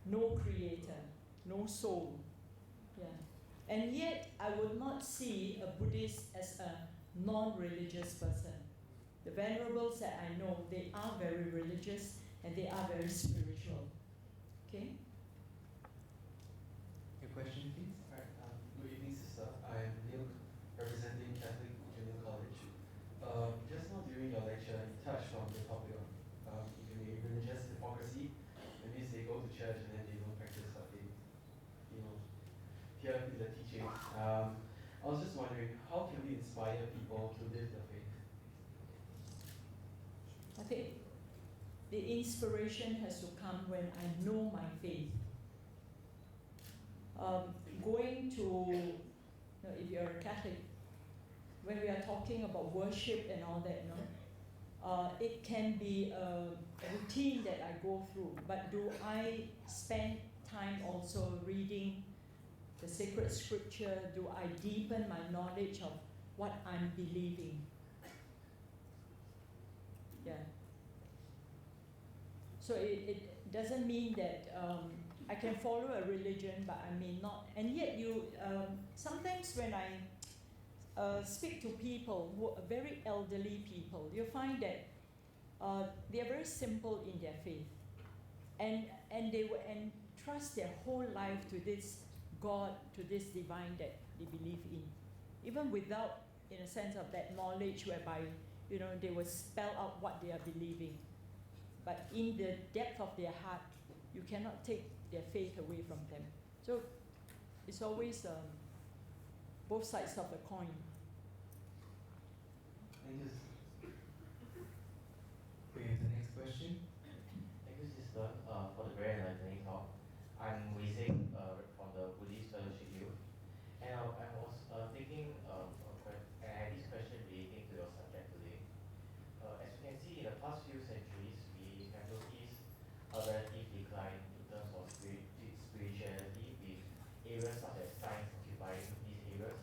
no creator, no soul. Yeah. And yet, I would not see a Buddhist as a non-religious person. The venerables that I know, they are very religious and they are very spiritual. Okay? Your question, please? All right. Good evening, sister. I'm Neil, representing Catholic Junior College. Just now during your lecture, you touched on the topic of religious hypocrisy. That means they go to church and then they don't practice what they, hear in the teaching. I was just wondering, how can we inspire people to live their faith? I think the inspiration has to come when I know my faith. Going to, if you're a Catholic, when we are talking about worship and all that, it can be a routine that I go through, but do I spend time also reading the sacred scripture? Do I deepen my knowledge of what I'm believing? Yeah. So it doesn't mean that I can follow a religion, but I may not. And yet sometimes when I speak to people who are very elderly people, you find that they are very simple in their faith. And they will entrust their whole life to this God, to this divine that they believe in. Even without, in a sense, of that knowledge whereby, they will spell out what they are believing. But in the depth of their heart, you cannot take their faith away from them. So it's always both sides of the coin. Thank you. We have the next question. Thank you, sister, for the very enlightening talk. I'm Wei from the Buddhist Fellowship Youth. And I was thinking, and I had this question relating to your subject today. As you can see, in the past few centuries, we have noticed a relative decline in terms of spirituality, with areas such as science occupying these areas.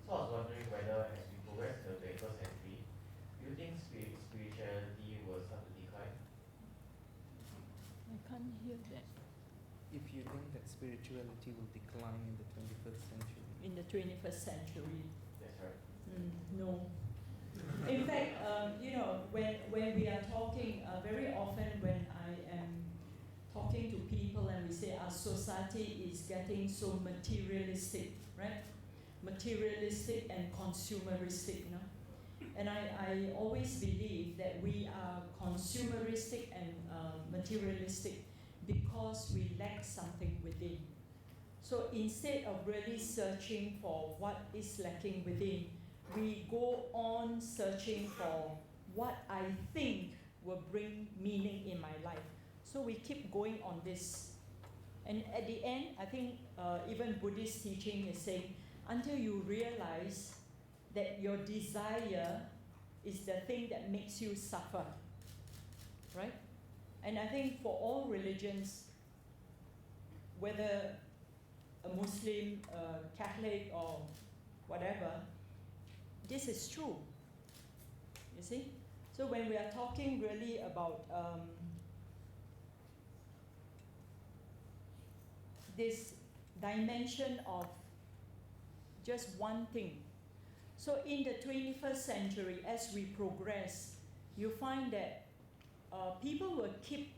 So I was wondering whether, as we progress to the 21st century, do you think spirituality will start to decline? I can't hear that. If you think that spirituality will decline in the 21st century. In the 21st century? That's right. No. In fact, when we are talking, very often when I am talking to people and we say our society is getting so materialistic, right? Materialistic and consumeristic, And I always believe that we are consumeristic and materialistic because we lack something within. So instead of really searching for what is lacking within, we go on searching for what I think will bring meaning in my life. So we keep going on this. And at the end, I think even Buddhist teaching is saying, until you realize that your desire is the thing that makes you suffer, right? And I think for all religions, whether a Muslim, Catholic, or whatever, this is true, you see? So when we are talking really about this dimension of just one thing. So in the 21st century, as we progress, you find that people will keep,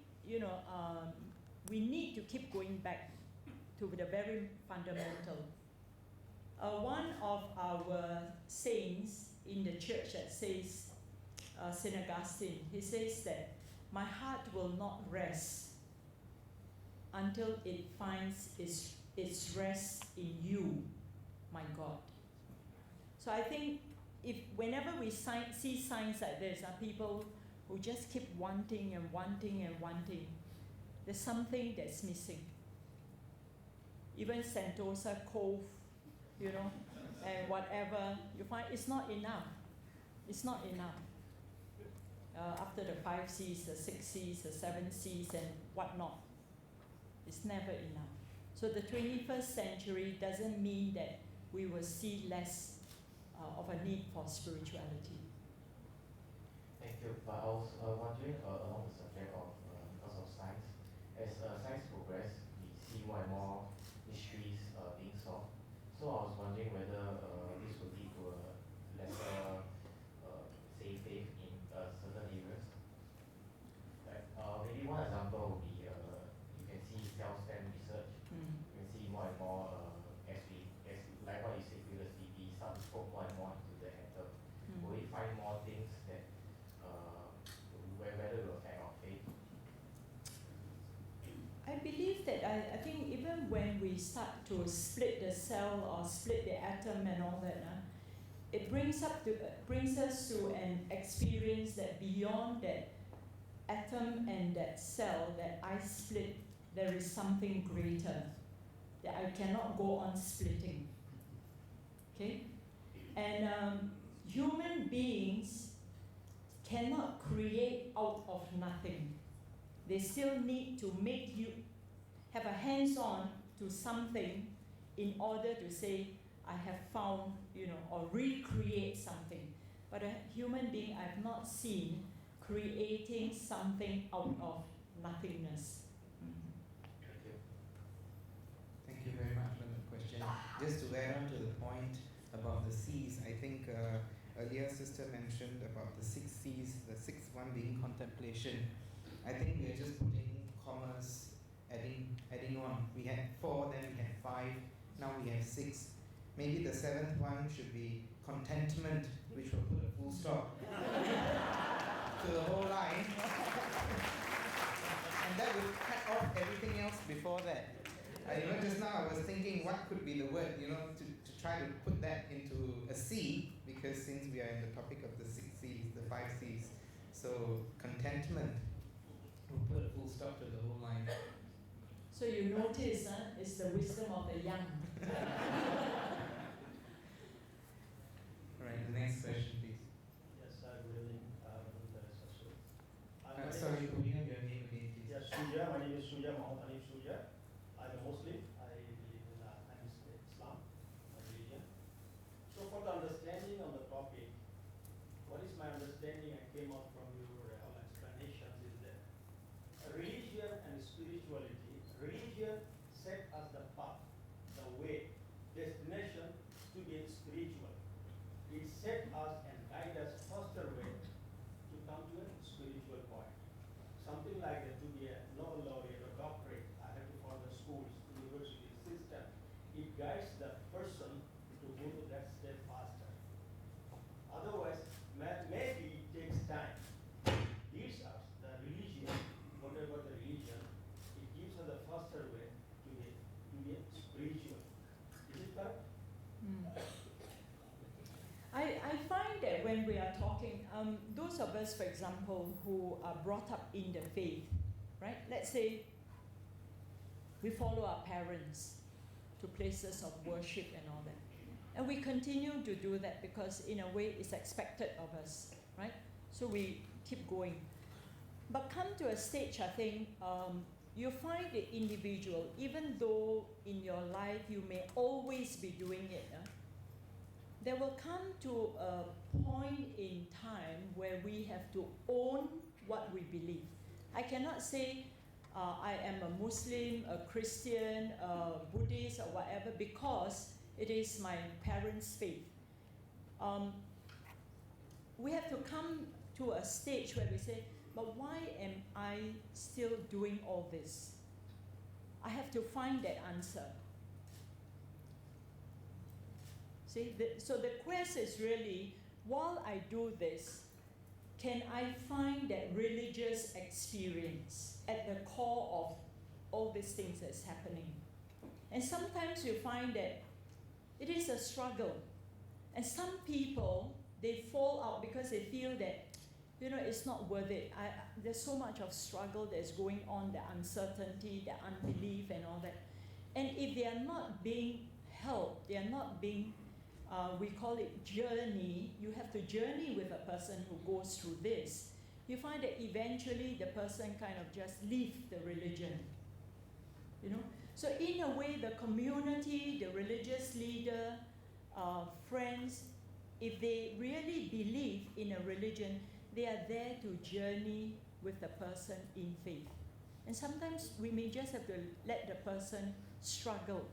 we need to keep going back to the very fundamental. One of our saints in the church that says, St. Augustine, he says that my heart will not rest until it finds its rest in you, my God. So I think whenever we see signs like this, people who just keep wanting and wanting and wanting, there's something that's missing. Even Sentosa Cove, and whatever, you find it's not enough. It's not enough. After the 5 C's, the 6 C's, the 7 C's, and whatnot, it's never enough. So the 21st century doesn't mean that we will see less of a need for spirituality. Thank you. But I was wondering along the subject of because of science, as science progress, that I think even when we start to split the cell or split the atom and all that, it brings us to an experience that beyond that atom and that cell that I split, there is something greater that I cannot go on splitting. Okay? And human beings cannot create out of nothing. They still need to make you have a hands-on to something in order to say, I have found, or recreate something. But a human being I've not seen creating something out of nothingness. Thank you. Thank you very much for the question. Just to add on to the point about the C's, I think earlier sister mentioned about the 6 C's, the sixth one being contemplation. I think we're just putting commas, adding on. We had 4, then we had 5, now we have 6. Maybe the 7th one should be contentment, which will put a full stop to the whole line. And that would cut off everything else before that. Just now I was thinking what could be the word, to try to put that into a C, because since we are in the topic of the 6 C's, the 5 C's. So contentment will put a full stop to the whole line. So you notice, it's the wisdom of the young. Right, the next question, please. Yes, good evening. Sorry, could you have your name again, please? Yes, Surya. My name is Surya, Muhammad Hanif Surya. I'm a Muslim. I believe in Islam, religion. So for the understanding of the topic, what is my understanding I came out from your explanations is that religion and spirituality, religion set as the path, the way, destination to be spiritual. It set us and guide us faster way to come to a spiritual point. Something like that, to be a Nobel laureate or doctorate, I have to follow the schools, university system. It guides the person to go to that step faster. Otherwise, maybe it takes time. It gives us the religion, whatever the religion, it gives us a faster way to be spiritual. Is it correct? I find that when we are talking, those of us, for example, who are brought up in the faith, right? Let's say we follow our parents to places of worship and all that. And we continue to do that because in a way it's expected of us, right? So we keep going. But come to a stage, I think, you find the individual, even though in your life you may always be doing it, there will come to a point in time where we have to own what we believe. I cannot say I am a Muslim, a Christian, a Buddhist, or whatever, because it is my parents' faith. We have to come to a stage where we say, but why am I still doing all this? I have to find that answer. See, so the quest is really, while I do this, can I find that religious experience at the core of all these things that's happening? And sometimes you find that it is a struggle. And some people, they fall out because they feel that, it's not worth it. There's so much of struggle that's going on, the uncertainty, the unbelief and all that. And if they are not being helped, they are not being we call it journey. You have to journey with a person who goes through this. You find that eventually the person kind of just leaves the religion. So in a way, the community, the religious leader, friends, if they really believe in a religion, they are there to journey with the person in faith. And sometimes we may just have to let the person struggle.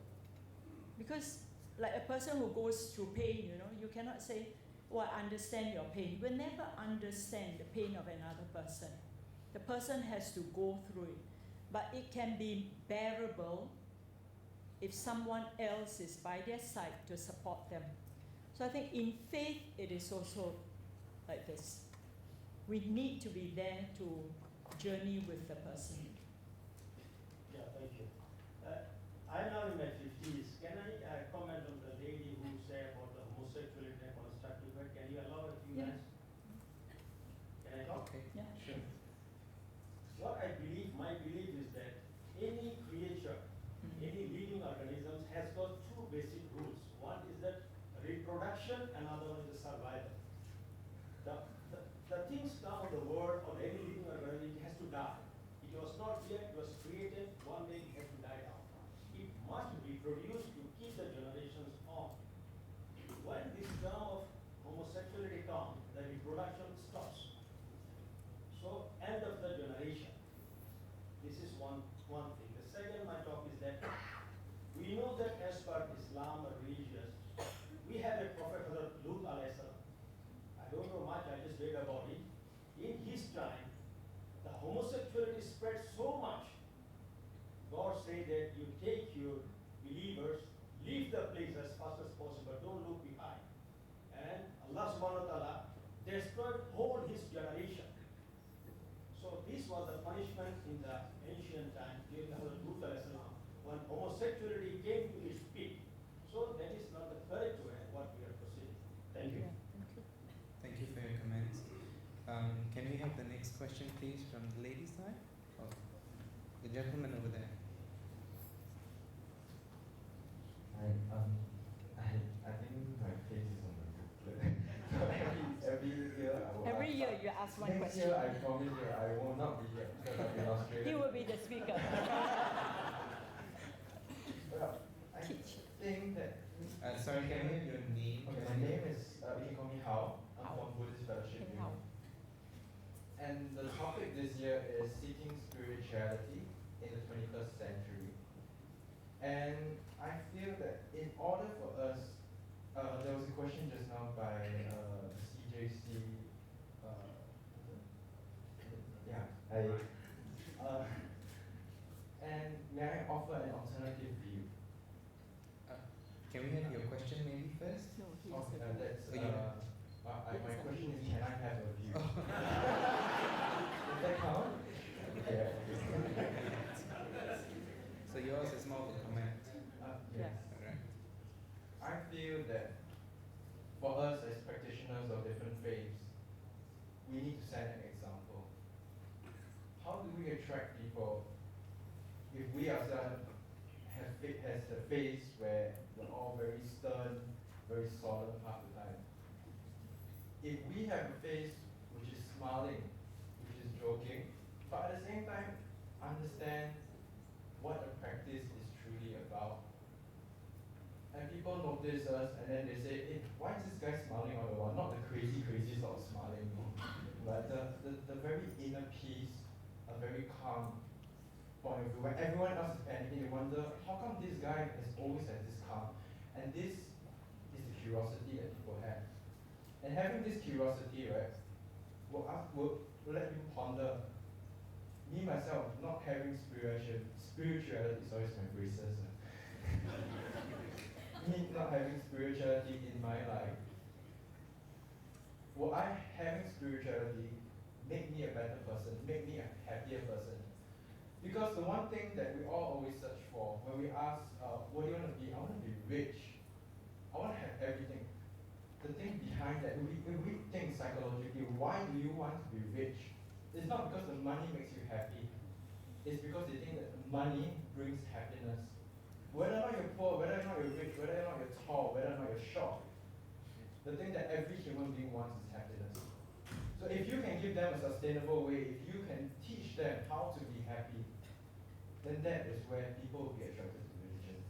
Because like a person who goes through pain, you cannot say, oh, I understand your pain. You will never understand the pain of another person. The person has to go through it. But it can be bearable if someone else is by their side to support them. So I think in faith, it is also like this. We need to be there to journey with the person. Yeah, thank you. reproduce to keep the generations on. When this term of homosexuality comes, the reproduction stops. So end of the generation. This is one thing. The second my talk is that we know that as per Islam or religious, we have a prophet Lut alayhi salam. I don't know much, I just read about it. In his time, the homosexuality spread so much. God said that you take your believers, leave the place as fast as possible, don't look behind. And Allah subhanahu wa ta'ala destroyed whole his generation. So this was the punishment in the ancient time during the Lut alayhi salam, when homosexuality came to its peak. So that is not the correct way what we are proceeding. Thank you. Thank you for your comments. Can we have the next question, please, from the ladies' side? Oh, the gentleman over there. I think my face is on the booklet. So every year I will Every ask year you ask one next question. year I promise you I will not be here because I'll be in Australia. He will be the speaker. Well, I Teach. think that Sorry, can we have your name? okay, my name is you can call me Hao. I'm Hao. from Buddhist Fellowship Okay, Hao. Union. And the topic this year is seeking spirituality in the 21st century. And I feel that in order for us, there was a question just now by CJC. And may I offer an alternative view? Can we have your question maybe first? No, he Oh, has a that's, Oh, you- my question is, can I have a view? Does that count? Okay. So yours is more of a comment. Yes. Alright. I feel that for us as practitioners of different faiths, we need to set an example. How do we attract people if we ourselves has the face where we're all very stern, very solemn half the time? If we have a face which is smiling, which is joking, but at the same time understand what the practice is truly about, and people notice us and then they say, hey, why is this guy smiling all the while? Not the crazy sort of smiling, but the very inner peace, a very calm point of view. When everyone else is panicking, you wonder, how come this guy has always had this calm? And this is the curiosity that people have. And having this curiosity, right, will let you ponder. Me, myself, not having spirituality, sorry, it's my braces. Me not having spirituality in my life, will having spirituality make me a better person, make me a happier person? Because the one thing that we all always search for, when we ask, what do you want to be? I want to be rich. I want to have everything. The thing behind that, if we think psychologically, why do you want to be rich? It's not because the money makes you happy. It's because they think that the money brings happiness. Whether or not you're poor, whether or not you're rich, whether or not you're tall, whether or not you're short, the thing that every human being wants is happiness. So if you can give them a sustainable way, if you can teach them how to be happy, then that is where people will be attracted to religion.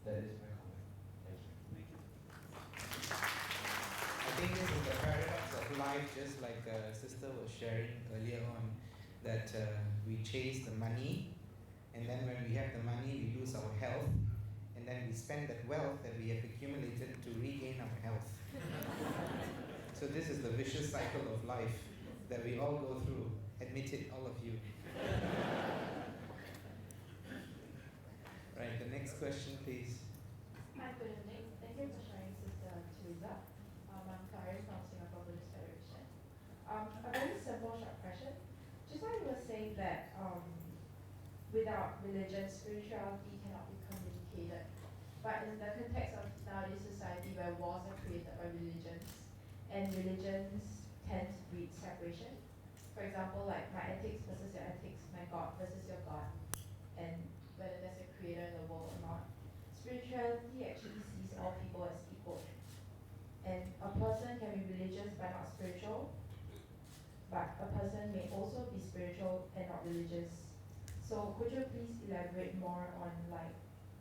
That is my comment. Thank you. I think this is the paradox of life, just like sister was sharing earlier on, that we chase the money, and then when we have the money, we lose our health, and then we spend that wealth that we have accumulated to regain our health. So this is the vicious cycle of life that we all go through. Admit it, all of you. Right, the next question, please. Hi, good evening. Thank you for sharing, Sister Teresa. I'm Kari from Singapore Buddhist Federation. A very simple, short question. Just like you were saying that without religion, spirituality cannot be communicated. But in the context of nowadays society where wars are created by religions, and religions tend to breed separation. For example, like my ethics versus your ethics, my God versus your God, and whether there's a creator in the world or not. Spirituality actually sees all people as equal. And a person can be religious but not spiritual, but a person may also be spiritual and not religious. So could you please elaborate more on like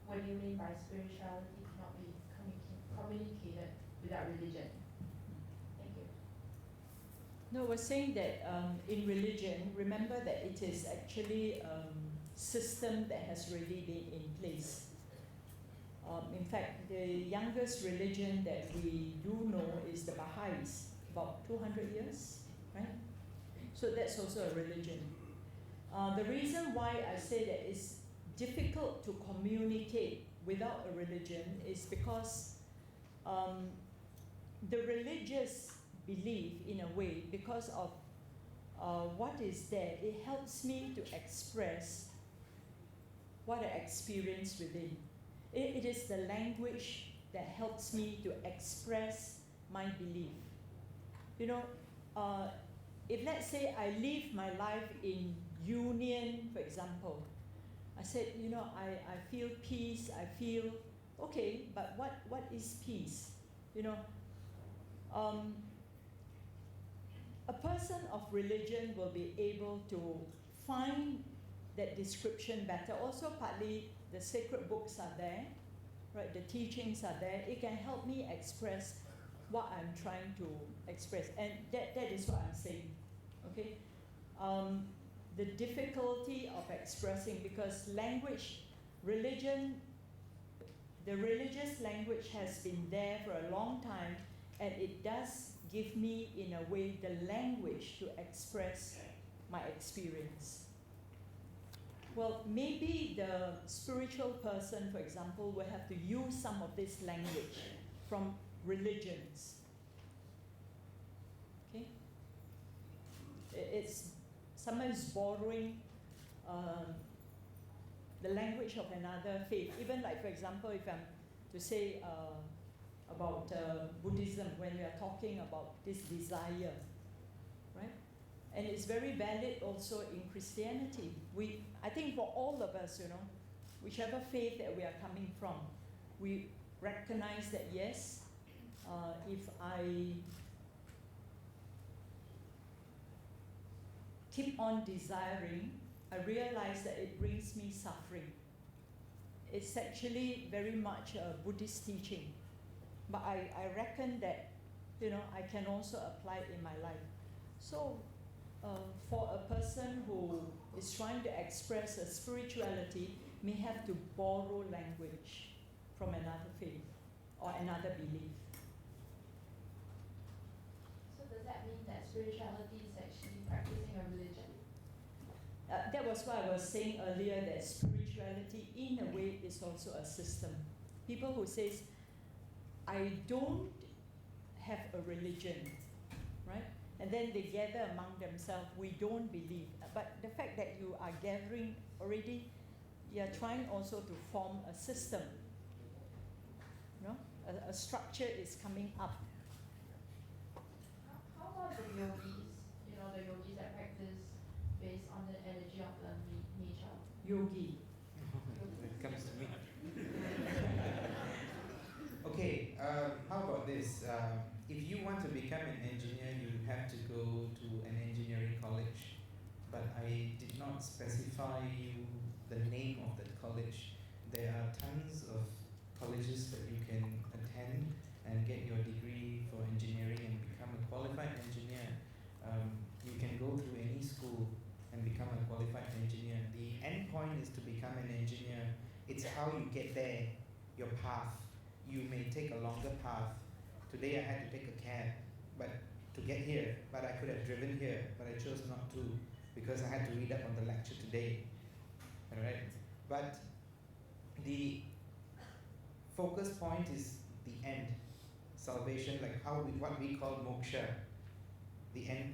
what do you mean by spirituality cannot be communicated without religion? Thank you. No, we're saying that in religion, remember that it is actually system that has already been in place. In fact, the youngest religion that we do know is the Baha'is, about 200 years, right? So that's also a religion. The reason why I say that it's difficult to communicate without a religion is because the religious belief, in a way, because of what is there, it helps me to express what I experience within. It is the language that helps me to express my belief. You know, if let's say I live my life in union, for example, I said, you know, I feel peace, I feel, okay, but what is peace? You know, a person of religion will be able to find that description better. Also, partly the sacred books are there, right? The teachings are there. It can help me express what I'm trying to express, and that is what I'm saying. Okay, the difficulty of expressing, because language, religion, the religious language has been there for a long time, and it does give me, in a way, the language to express my experience. Well, maybe the spiritual person, for example, will have to use some of this language from religions. Okay? It's sometimes borrowing the language of another faith. Even like, for example, if I'm to say about Buddhism, when we are talking about this desire, right? And it's very valid also in Christianity. I think for all of us, you know, whichever faith that we are coming from, we recognize that yes, if I keep on desiring, I realize that it brings me suffering. It's actually very much a Buddhist teaching. But I reckon that, you know, I can also apply it in my life. So for a person who is trying to express a spirituality, may have to borrow language from another faith or another belief. So does that mean that spirituality is actually practicing a religion? That was what I was saying earlier, that spirituality, in a way, is also a system. People who says, I don't have a religion, right? And then they gather among themselves, we don't believe. But the fact that you are gathering already, you're trying also to form a system. You know? A structure is coming up. How about the yogis? You know, the yogis that practice based on the energy of the nature? Yogi. It comes to me. Okay, how about this? If you want to become an engineer, you have to go to an engineering college. But I did not specify you the name of that college. There are tons of colleges that you can attend and get your degree for engineering and become a qualified engineer. You can go through any school and become a qualified engineer. The end point is to become an engineer. It's how you get there, your path. You may take a longer path. Today I had to take a cab to get here, but I could have driven here, but I chose not to because I had to read up on the lecture today. All right? But the focus point is the end, salvation, like what we call moksha, the end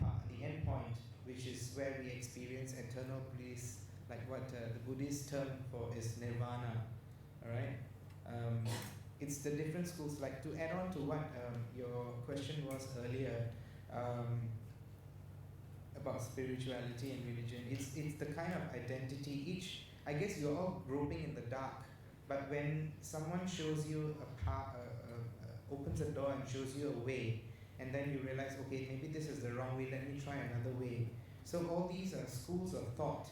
point, which is where we experience eternal bliss, like what the Buddhist term for is nirvana. All right? It's the different schools. Like, to add on to what your question was earlier about spirituality and religion, it's the kind of identity. I guess you're all groping in the dark, but when someone shows you a path, opens a door and shows you a way, and then you realize, okay, maybe this is the wrong way, let me try another way. So all these are schools of thought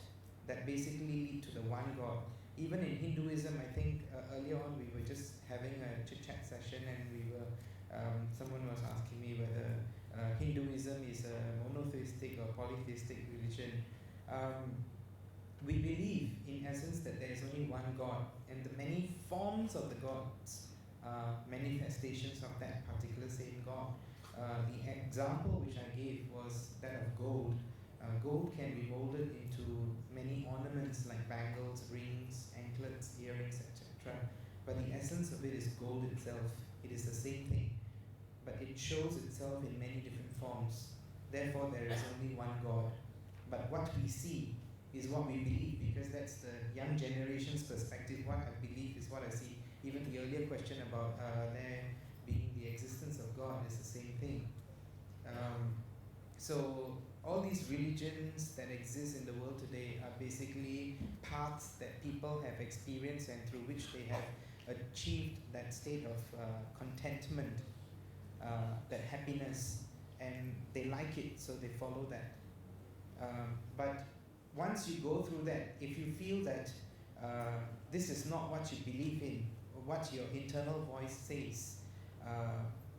that basically lead to the one God. Even in Hinduism, I think earlier on we were just having a chit-chat session, and someone was asking me whether Hinduism is a monotheistic or polytheistic religion. We believe, in essence, that there is only one God, and the many forms of the gods are manifestations of that particular same God. The example which I gave was that of gold. Gold can be molded into many ornaments like bangles, rings, anklets, earrings, etc. But the essence of it is gold itself. It is the same thing, but it shows itself in many different forms. Therefore, there is only one God. But what we see is what we believe, because that's the young generation's perspective. What I believe is what I see. Even the earlier question about there being the existence of God is the same thing. So all these religions that exist in the world today are basically paths that people have experienced and through which they have achieved that state of contentment, that happiness, and they like it, so they follow that. But once you go through that, if you feel that this is not what you believe in, or what your internal voice says,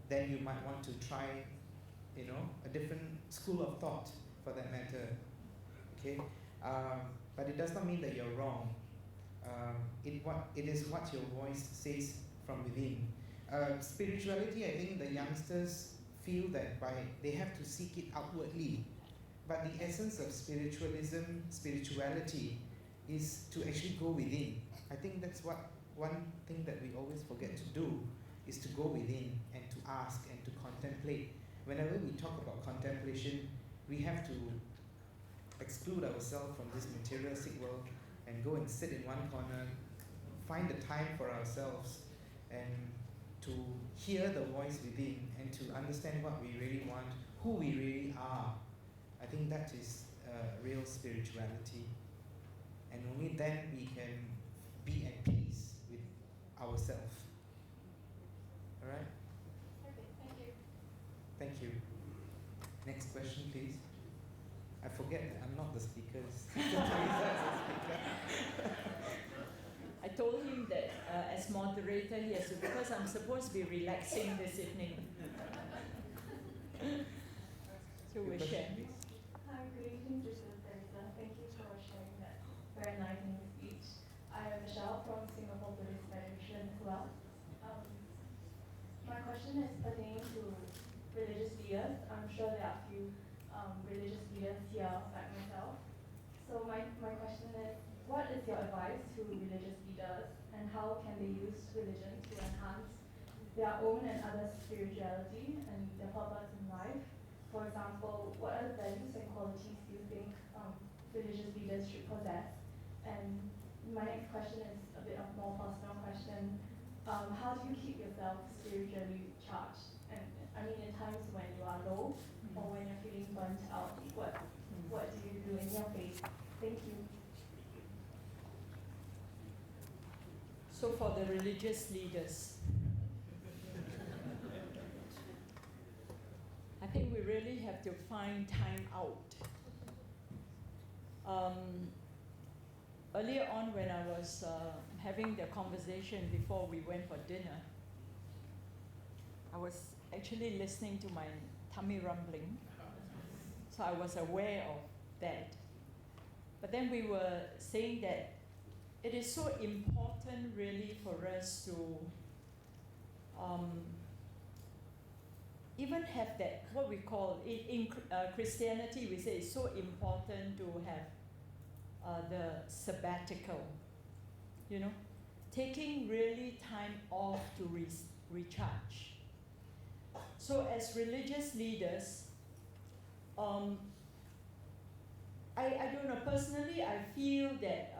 then you might want to try, a different school of thought, for that matter. Okay, but it does not mean that you're wrong. It is what your voice says from within. Spirituality, I think the youngsters feel that they have to seek it outwardly. But the essence of spirituality is to actually go within. I think that's one thing that we always forget to do, is to go within and to ask and to contemplate. Whenever we talk about contemplation, we have to exclude ourselves from this materialistic world and go and sit in one corner, find the time for ourselves, and to hear the voice within and to understand what we really want, who we really are. I think that is real spirituality. And only then we can be at peace with ourselves. Alright? Okay, thank you. Thank you. Next question, please. I forget that I'm not the speaker. I told him that as moderator, he has to, because I'm supposed to be relaxing this evening. So we'll share. Hi, good evening, this is Teresa. Thank you for sharing that very enlightening speech. I am Michelle from Singapore Buddhist Federation as well. My question is pertaining to religious leaders. I'm sure there are a few religious leaders here like myself. So my question is, what is your advice to religious leaders, and how can they use religion to enhance their own and others' spirituality and their purpose in life? For example, what are the values and qualities you think religious leaders should possess? And my next question is a bit of more personal question. How do you keep yourself spiritually charged? And I mean, in times when you are low or when you're feeling burnt out, what do you do in your faith? Thank you. So for the religious leaders, I think we really have to find time out. Earlier on, when I was having the conversation before we went for dinner, I was actually listening to my tummy rumbling, so I was aware of that. But then we were saying that it is so important really for us to even have that, what we call, in Christianity we say it's so important to have the sabbatical, taking really time off to recharge. So as religious leaders, I don't know, personally I feel that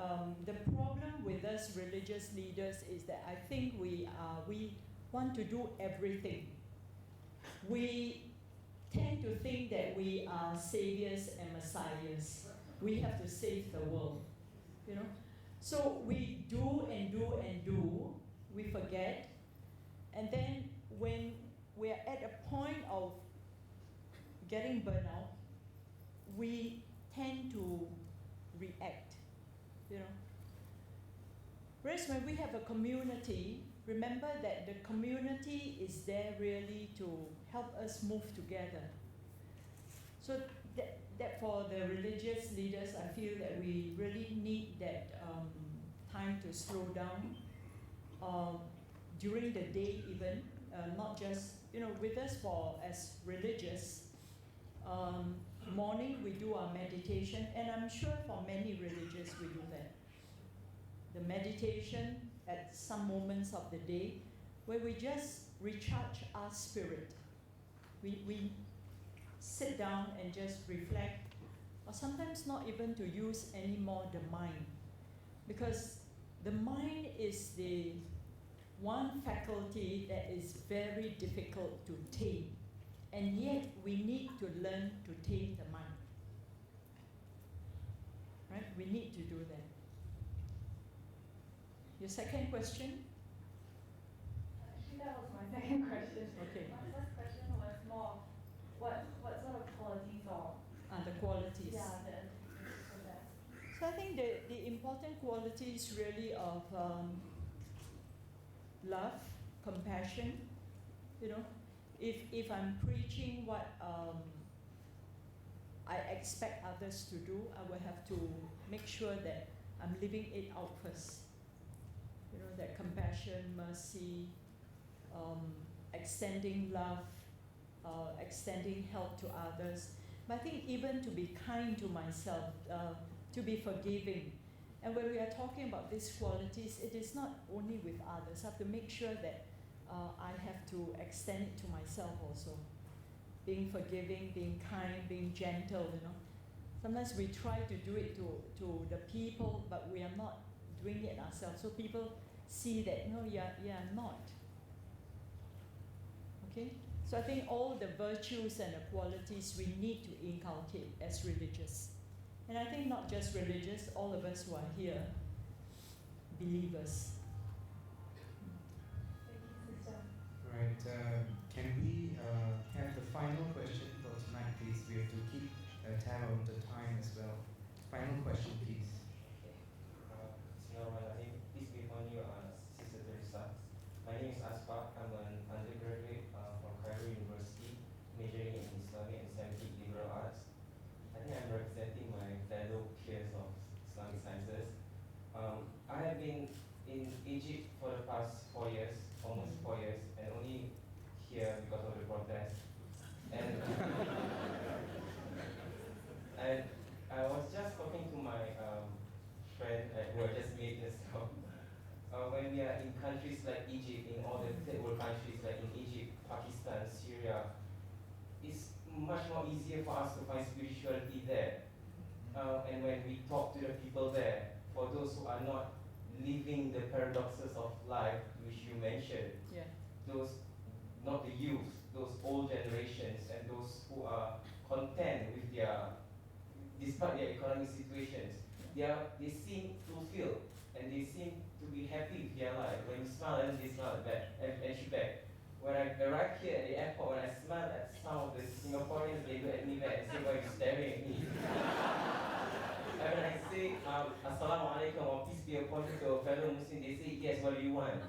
the problem with us religious leaders is that I think we want to do everything. We tend to think that we are saviors and messiahs. We have to save the world, So we do and do and do, we forget, and then when we're at a point of getting burnout, we tend to react, Whereas when we have a community, remember that the community is there really to help us move together. So that for the religious leaders, I feel that we really need that time to slow down during the day even, not just, with us as religious. Morning we do our meditation, and I'm sure for many religious we do that. The meditation at some moments of the day where we just recharge our spirit. We sit down and just reflect, or sometimes not even to use anymore the mind, because the mind is the one faculty that is very difficult to tame, and yet we need to learn to tame the mind. Right? We need to do that. Your second question? Actually, that was my second question. Okay. My first question was more, what sort of qualities or The qualities. yeah, for that. So I think the important qualities really of love, compassion. If I'm preaching what I expect others to do, I will have to make sure that I'm living it out first. That compassion, mercy, extending love, extending help to others. But I think even to be kind to myself, to be forgiving. And when we are talking about these qualities, it is not only with others. I have to make sure that I have to extend it to myself also. Being forgiving, being kind, being gentle, Sometimes we try to do it to the people, but we are not doing it ourselves. So people see that, no, I'm not. Okay? So I think all the virtues and the qualities we need to inculcate as religious. And I think not just religious, all of us who are here, believers. Thank you, sister. Right. Can we have the final question for tonight, please? We have to keep tab on the time as well. Final question, please. Peace be upon you, Sister Teresa. My name is Aspa. I'm an undergraduate from Cairo University, majoring in Islamic and Semitic liberal arts. I think I'm representing my fellow peers of Islamic sciences. I have been in Egypt for the past 4 years, almost 4 years, and only here because of the protest. And and I was just talking to my friend who I just made just now. When we are in countries like Egypt, in all the third world countries like in Egypt, Pakistan, Syria, it's much more easier for us to find spirituality there. And when we talk to the people there, for those who are not living the paradoxes of life, which you mentioned, those, not the youth, those old generations, and those who are content with despite their economic situations, they seem fulfilled and they seem to be happy with their life. When you smile at them, they smile back and you back. When I arrive here at the airport, when I smile at some of the Singaporeans, they look at me back and say, "Why are you staring at me?" And when I say, "Assalamu alaikum," or "Peace be upon you," to a fellow Muslim, they say, "Yes, what do you want?"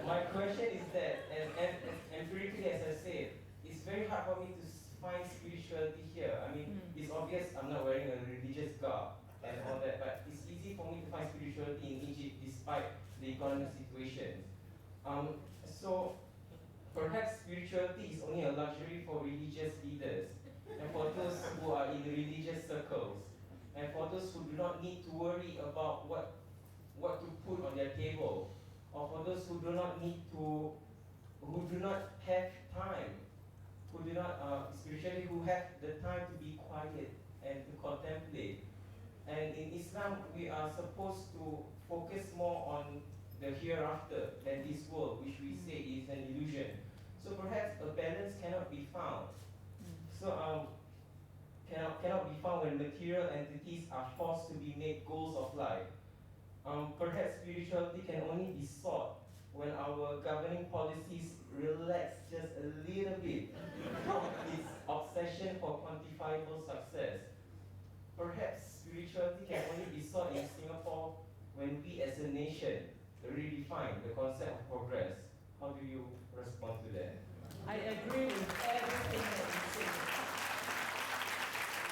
My question is that, and empirically, as I said, it's very hard for me to find spirituality here. I mean, it's obvious I'm not wearing a religious garb and all that, but it's easy for me to find spirituality in Egypt despite the economic situation. So perhaps spirituality is only a luxury for religious leaders and for those who are in religious circles and for those who do not need to worry about what to put on their table, or for those who do not have time, who do not spiritually, who have the time to be quiet and to contemplate. And in Islam, we are supposed to focus more on the hereafter than this world, which we say is an illusion. So perhaps a balance cannot be found. So cannot be found when material entities are forced to be made goals of life. Perhaps spirituality can only be sought when our governing policies relax just a little bit from its obsession for quantifiable success. Perhaps spirituality can only be sought in Singapore when we as a nation redefine the concept of progress. How do you respond to that? I agree with everything that you say.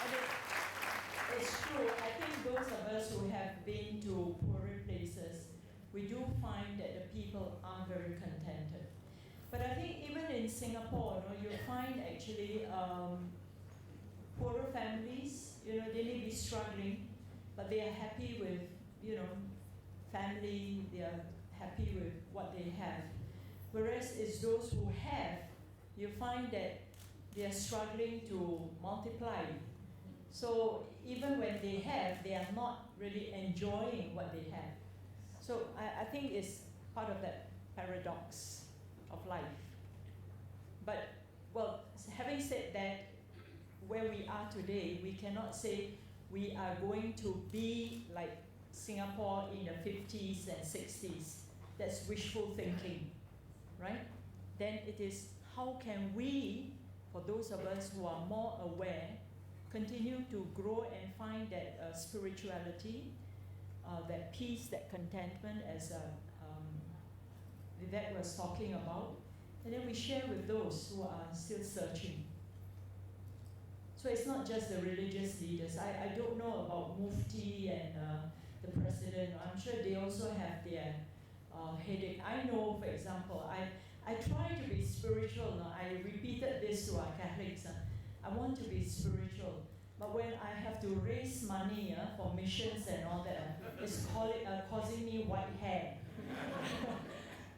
And it's true. I think those of us who have been to poorer places, we do find that the people are very contented. But I think even in Singapore, you find actually poorer families, they may be struggling, but they are happy with, family, they are happy with what they have. Whereas it's those who have, you find that they are struggling to multiply. So even when they have, they are not really enjoying what they have. So I think it's part of that paradox of life. But, well, having said that, where we are today, we cannot say we are going to be like Singapore in the 50s and 60s. That's wishful thinking, right? Then it is how can we, for those of us who are more aware, continue to grow and find that spirituality, that peace, that contentment, as Vivek was talking about, and then we share with those who are still searching. So it's not just the religious leaders. I don't know about Mufti and the president. I'm sure they also have their headache. I know, for example, I try to be spiritual. No? I repeated this to our Catholics. I want to be spiritual. But when I have to raise money for missions and all that, it's causing me white hair.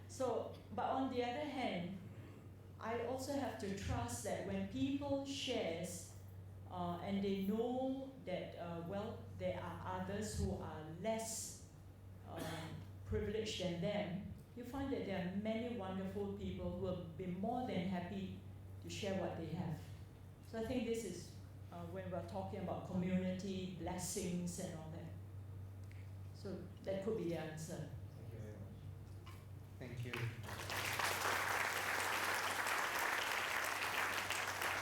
So, but on the other hand, I also have to trust that when people shares and they know that, there are others who are less privileged than them, you find that there are many wonderful people who will be more than happy to share what they have. So I think this is when we're talking about community, blessings and all that. So that could be the answer. Thank you very much. Thank you.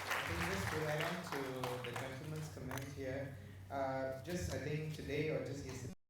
I think just to add on to the gentleman's comment here, I think today or just yesterday,